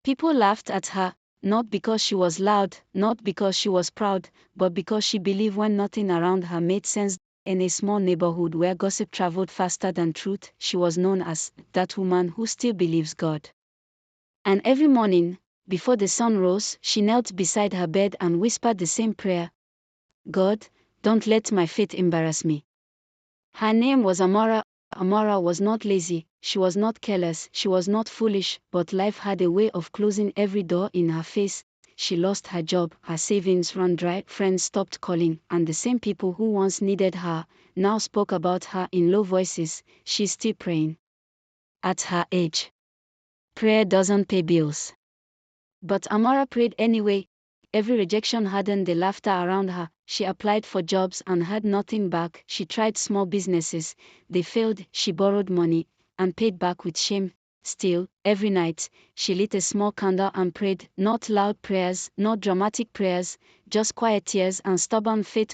People laughed at her, not because she was loud, not because she was proud, but because she believed when nothing around her made sense. In a small neighborhood where gossip traveled faster than truth, she was known as that woman who still believes God. And every morning, before the sun rose, she knelt beside her bed and whispered the same prayer: God, don't let my faith embarrass me. Her name was Amara. Amara was not lazy, she was not careless, she was not foolish, but life had a way of closing every door in her face. She lost her job, her savings ran dry, friends stopped calling, and the same people who once needed her now spoke about her in low voices. She's still praying. At her age, prayer doesn't pay bills. But Amara prayed anyway. Every rejection hardened the laughter around her. She applied for jobs and had nothing back. She tried small businesses. They failed. She borrowed money and paid back with shame. Still, every night, she lit a small candle and prayed, not loud prayers, not dramatic prayers, just quiet tears and stubborn faith.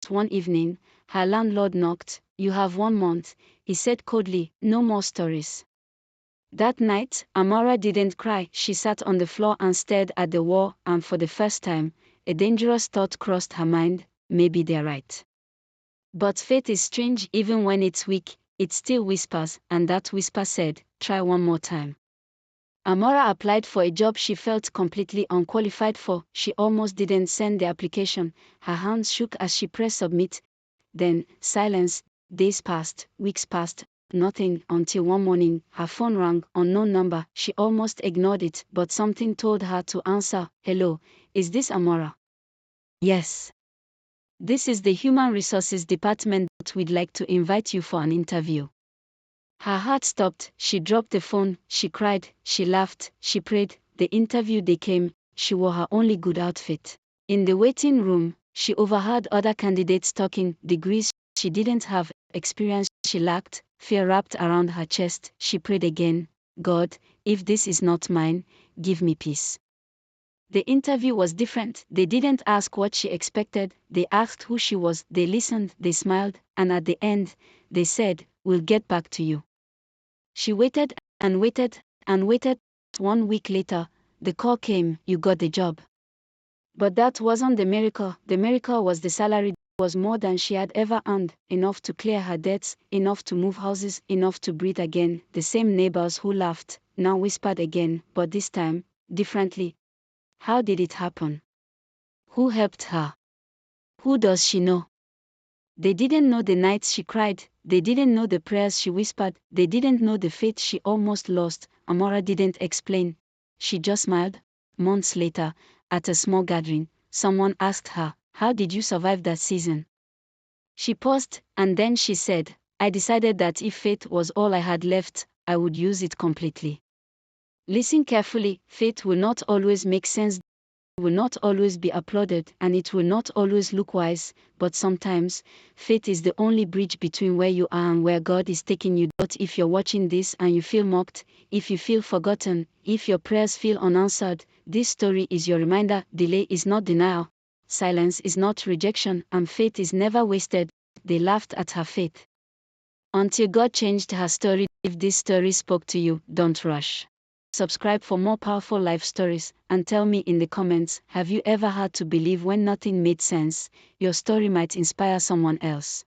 One evening, her landlord knocked. "You have 1 month," he said coldly, "no more stories." That night, Amara didn't cry. She sat on the floor and stared at the wall, and for the first time, a dangerous thought crossed her mind: maybe they're right. But faith is strange. Even when it's weak, it still whispers, and that whisper said, "Try one more time." Amara applied for a job she felt completely unqualified for. She almost didn't send the application. Her hands shook as she pressed submit. Then, silence. Days passed, weeks passed. Nothing, until one morning, her phone rang, unknown number. She almost ignored it, but something told her to answer. "Hello, is this Amara?" "Yes. This is the Human Resources Department. We'd like to invite you for an interview." Her heart stopped. She dropped the phone. She cried, she laughed, she prayed. The interview day came. She wore her only good outfit. In the waiting room, she overheard other candidates talking. Degrees she didn't have, experience she lacked, fear wrapped around her chest. She prayed again: "God, if this is not mine, give me peace." The interview was different. They didn't ask what she expected, they asked who she was. They listened, they smiled, and at the end, they said, "We'll get back to you." She waited and waited and waited. 1 week later, the call came: "You got the job." But that wasn't the miracle. The miracle was the salary. Was more than she had ever earned, enough to clear her debts, enough to move houses, enough to breathe again. The same neighbors who laughed now whispered again, but this time, differently. How did it happen? Who helped her? Who does she know? They didn't know the nights she cried, they didn't know the prayers she whispered, they didn't know the faith she almost lost. Amara didn't explain. She just smiled. Months later, at a small gathering, someone asked her, "How did you survive that season?" She paused, and then she said, "I decided that if faith was all I had left, I would use it completely." Listen carefully. Faith will not always make sense, will not always be applauded, and it will not always look wise, but sometimes, faith is the only bridge between where you are and where God is taking you. But if you're watching this and you feel mocked, if you feel forgotten, if your prayers feel unanswered, this story is your reminder: delay is not denial, silence is not rejection, and faith is never wasted. They laughed at her faith until God changed her story. If this story spoke to you, don't rush. Subscribe for more powerful life stories, and tell me in the comments, have you ever had to believe when nothing made sense? Your story might inspire someone else.